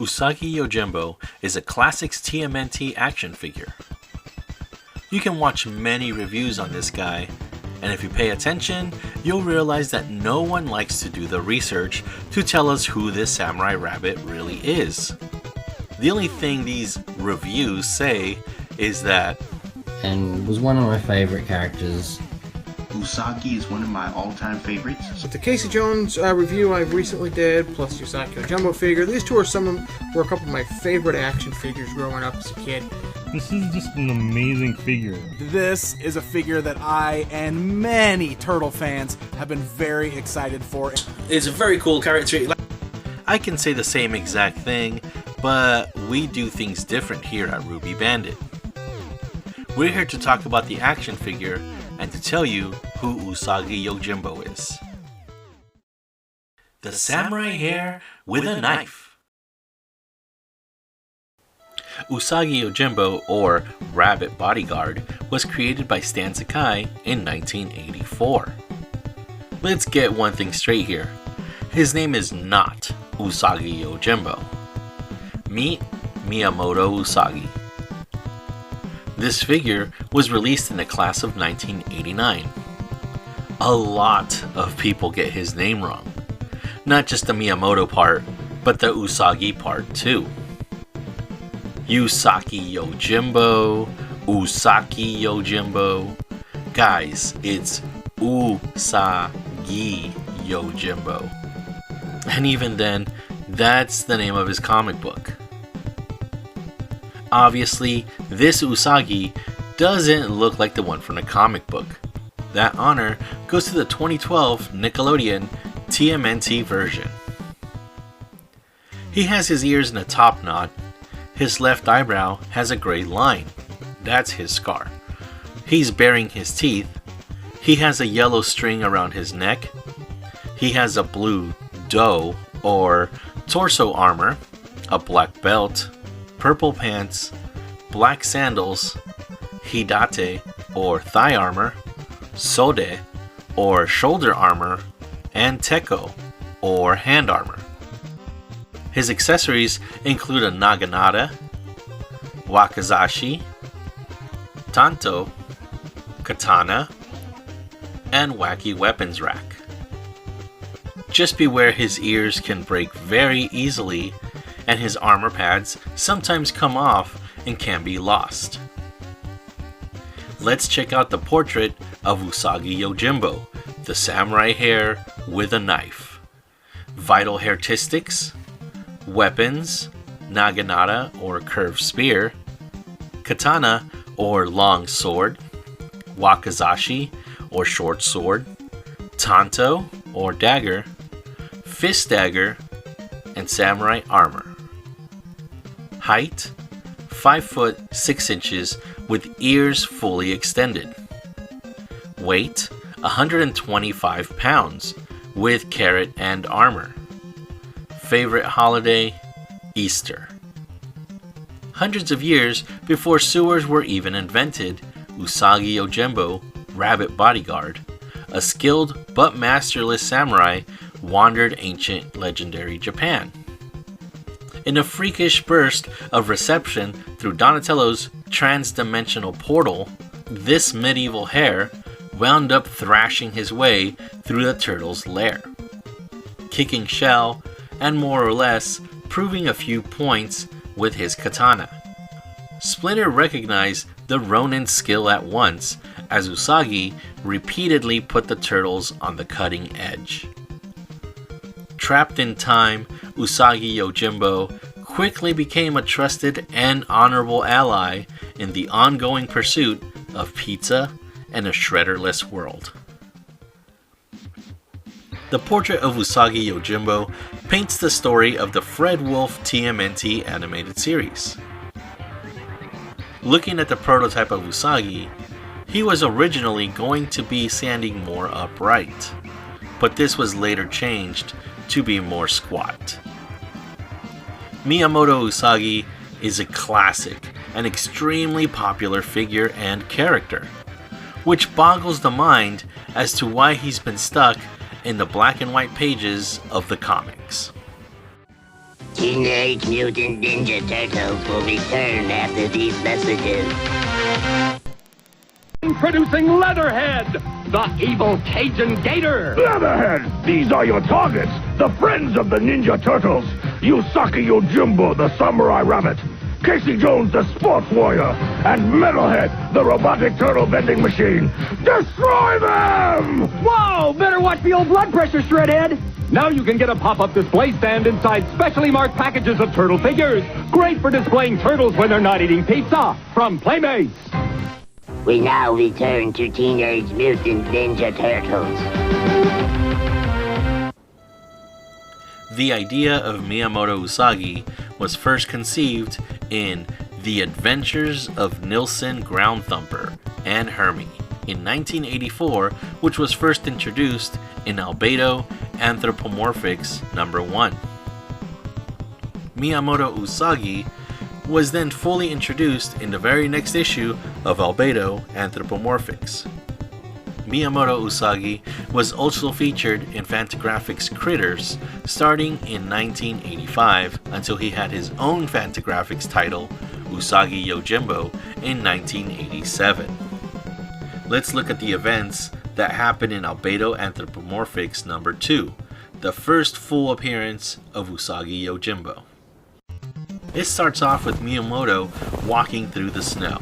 Usagi Yojimbo is a classics TMNT action figure. You can watch many reviews on this guy, and if you pay attention, you'll realize that no one likes to do the research to tell us who this samurai rabbit really is. The only thing these reviews say is that and was one of my favorite characters. Usagi is one of my all-time favorites. With the Casey Jones review I recently did, plus Usagi Yojimbo figure, these two were a couple of my favorite action figures growing up as a kid. This is just an amazing figure. This is a figure that I and many Turtle fans have been very excited for. it's a very cool character. I can say the same exact thing, but we do things different here at Ruby Bandit. We're here to talk about the action figure and to tell you who Usagi Yojimbo is. The samurai hare with a knife. Usagi Yojimbo, or Rabbit Bodyguard, was created by Stan Sakai in 1984. Let's get one thing straight here. His name is not Usagi Yojimbo. Meet Miyamoto Usagi. This figure was released in the class of 1989. A lot of people get his name wrong. Not just the Miyamoto part, but the Usagi part too. Usagi Yojimbo, Usagi Yojimbo. Guys, it's Usagi Yojimbo. And even then, that's the name of his comic book. Obviously, this Usagi doesn't look like the one from the comic book. That honor goes to the 2012 Nickelodeon TMNT version. He has his ears in a top knot. His left eyebrow has a gray line. That's his scar. He's baring his teeth. He has a yellow string around his neck. He has a blue do or torso armor, a black belt, purple pants, black sandals, hidate or thigh armor, sode or shoulder armor, and teko or hand armor. His accessories include a naginata, wakizashi, tanto, katana, and wacky weapons rack. Just beware his ears can break very easily, and his armor pads sometimes come off and can be lost. Let's check out the portrait of Usagi Yojimbo, the samurai hare with a knife. Vital characteristics: weapons, naginata or curved spear, katana or long sword, wakizashi or short sword, tanto or dagger, fist dagger, and samurai armor. Height: 5 foot 6 inches with ears fully extended. Weight: 125 pounds with carrot and armor. Favorite holiday: Easter. Hundreds of years before sewers were even invented, Usagi Yojimbo, Rabbit Bodyguard, a skilled but masterless samurai, wandered ancient legendary Japan. In a freakish burst of reception through Donatello's trans-dimensional portal, this medieval hare wound up thrashing his way through the turtle's lair, kicking shell and more or less proving a few points with his katana. Splinter recognized the Ronin's skill at once as Usagi repeatedly put the turtles on the cutting edge. Trapped in time, Usagi Yojimbo quickly became a trusted and honorable ally in the ongoing pursuit of pizza and a shredderless world. The portrait of Usagi Yojimbo paints the story of the Fred Wolf TMNT animated series. Looking at the prototype of Usagi, he was originally going to be standing more upright, but this was later changed to be more squat. Miyamoto Usagi is a classic and extremely popular figure and character, which boggles the mind as to why he's been stuck in the black and white pages of the comics. Teenage Mutant Ninja Turtles will return after these messages. Introducing Leatherhead, the evil Cajun Gator. Leatherhead, these are your targets, the friends of the Ninja Turtles. Usagi Yojimbo, the Samurai Rabbit. Casey Jones, the Sports Warrior. And Metalhead, the robotic turtle vending machine. Destroy them! Whoa, better watch the old blood pressure, Shredhead. Now you can get a pop-up display stand inside specially marked packages of turtle figures. Great for displaying turtles when they're not eating pizza. From Playmates. We now return to Teenage Mutant Ninja Turtles. The idea of Miyamoto Usagi was first conceived in The Adventures of Nilsson Ground Thumper and Hermie in 1984, which was first introduced in Albedo Anthropomorphics #1. Miyamoto Usagi was then fully introduced in the very next issue of Albedo Anthropomorphics. Miyamoto Usagi was also featured in Fantagraphics Critters starting in 1985 until he had his own Fantagraphics title, Usagi Yojimbo, in 1987. Let's look at the events that happened in Albedo Anthropomorphics #2, the first full appearance of Usagi Yojimbo. It starts off with Miyamoto walking through the snow.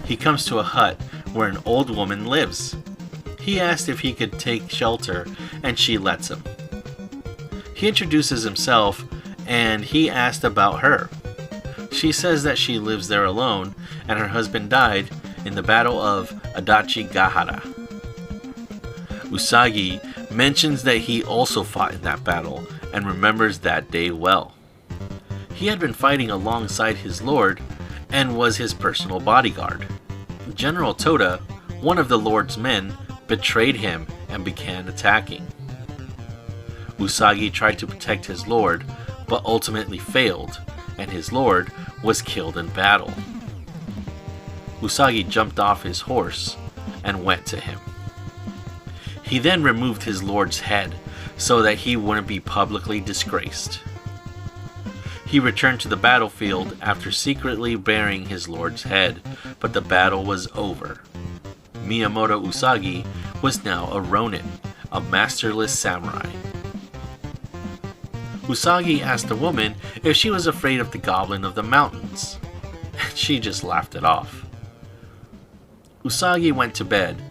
He comes to a hut where an old woman lives. He asks if he could take shelter, and she lets him. He introduces himself, and he asked about her. She says that she lives there alone, and her husband died in the Battle of Adachi-Gahara. Usagi mentions that he also fought in that battle, and remembers that day well. He had been fighting alongside his lord, and was his personal bodyguard. General Toda, one of the Lord's men, betrayed him and began attacking. Usagi tried to protect his lord, but ultimately failed, and his lord was killed in battle. Usagi jumped off his horse and went to him. He then removed his lord's head so that he wouldn't be publicly disgraced. He returned to the battlefield after secretly burying his lord's head, but the battle was over. Miyamoto Usagi was now a Ronin, a masterless samurai. Usagi asked the woman if she was afraid of the goblin of the mountains, and she just laughed it off. Usagi went to bed,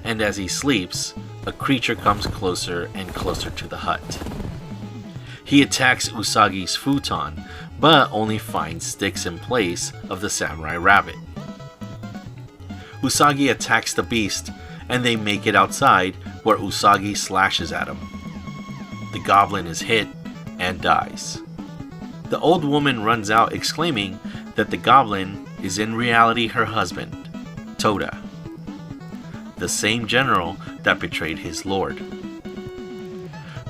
and as he sleeps, a creature comes closer and closer to the hut. He attacks Usagi's futon, but only finds sticks in place of the samurai rabbit. Usagi attacks the beast, and they make it outside, where Usagi slashes at him. The goblin is hit and dies. The old woman runs out exclaiming that the goblin is in reality her husband, Toda, the same general that betrayed his lord.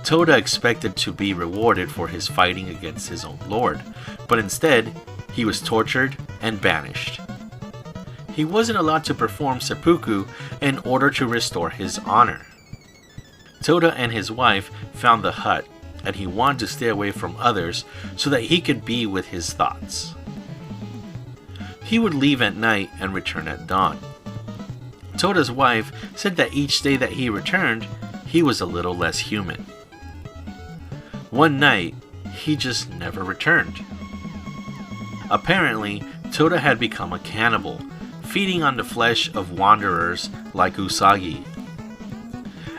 Toda expected to be rewarded for his fighting against his own lord, but instead, he was tortured and banished. He wasn't allowed to perform seppuku in order to restore his honor. Toda and his wife found the hut, and he wanted to stay away from others so that he could be with his thoughts. He would leave at night and return at dawn. Toda's wife said that each day that he returned, he was a little less human. One night, he just never returned. Apparently, Toda had become a cannibal, feeding on the flesh of wanderers like Usagi.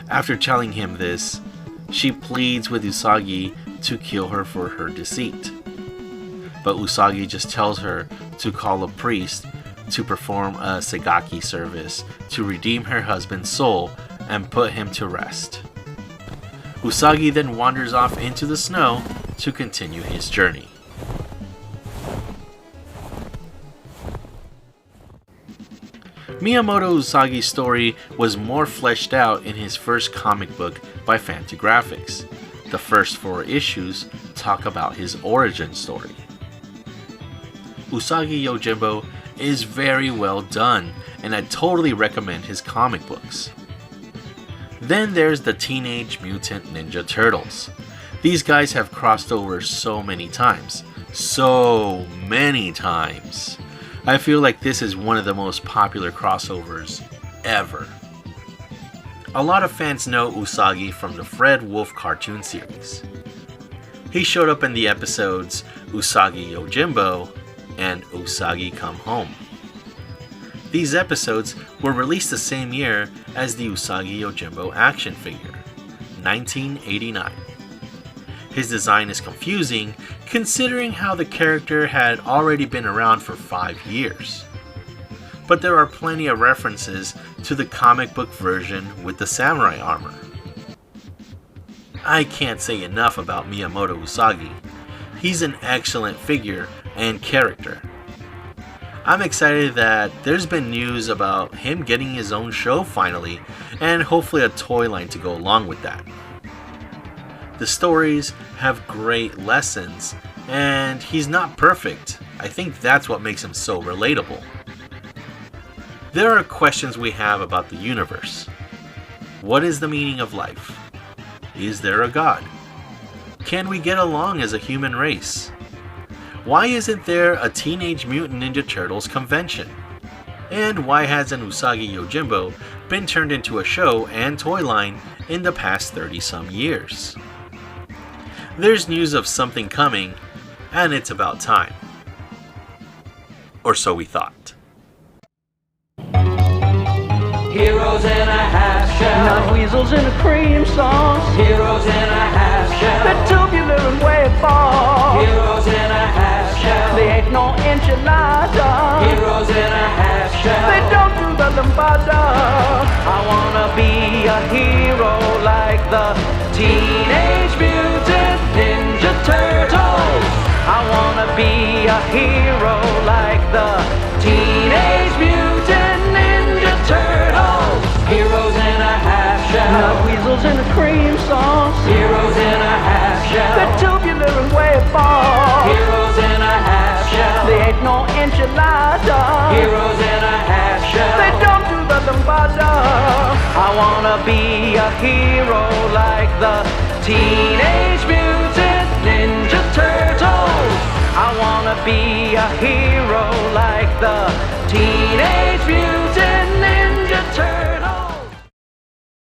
After telling him this, she pleads with Usagi to kill her for her deceit. But Usagi just tells her to call a priest to perform a Segaki service to redeem her husband's soul and put him to rest. Usagi then wanders off into the snow to continue his journey. Miyamoto Usagi's story was more fleshed out in his first comic book by Fantagraphics. The first 4 issues talk about his origin story. Usagi Yojimbo is very well done, and I totally recommend his comic books. Then there's the Teenage Mutant Ninja Turtles. These guys have crossed over so many times. So many times. I feel like this is one of the most popular crossovers ever. A lot of fans know Usagi from the Fred Wolf cartoon series. He showed up in the episodes Usagi Yojimbo and Usagi Come Home. These episodes were released the same year as the Usagi Yojimbo action figure, 1989. His design is confusing considering how the character had already been around for 5 years. But there are plenty of references to the comic book version with the samurai armor. I can't say enough about Miyamoto Usagi. He's an excellent figure and character. I'm excited that there's been news about him getting his own show finally, and hopefully a toy line to go along with that. The stories have great lessons, and he's not perfect. I think that's what makes him so relatable. There are questions we have about the universe. What is the meaning of life? Is there a God? Can we get along as a human race? Why isn't there a Teenage Mutant Ninja Turtles convention? And why hasn't Usagi Yojimbo been turned into a show and toy line in the past 30-some years? There's news of something coming, and it's about time. Or so we thought. Heroes in a half shell, not weasels in a cream sauce. Heroes in a half shell, they're tubular and way far. Heroes in a half shell, they ain't no enchilada. Heroes in a half shell, they don't do the lambada. I wanna be a hero like the Teenage Mutant Ninja Turtles. I wanna be a hero like the Teenage Mutant Ninja Turtles. Heroes in a half shell, not weasels in a cream sauce. Heroes in a half shell, they're tubular and way far. Heroes in a half shell, they ain't no enchilada. Heroes in a half shell, they don't do the lambada. I wanna be a hero like the Teenage Mutant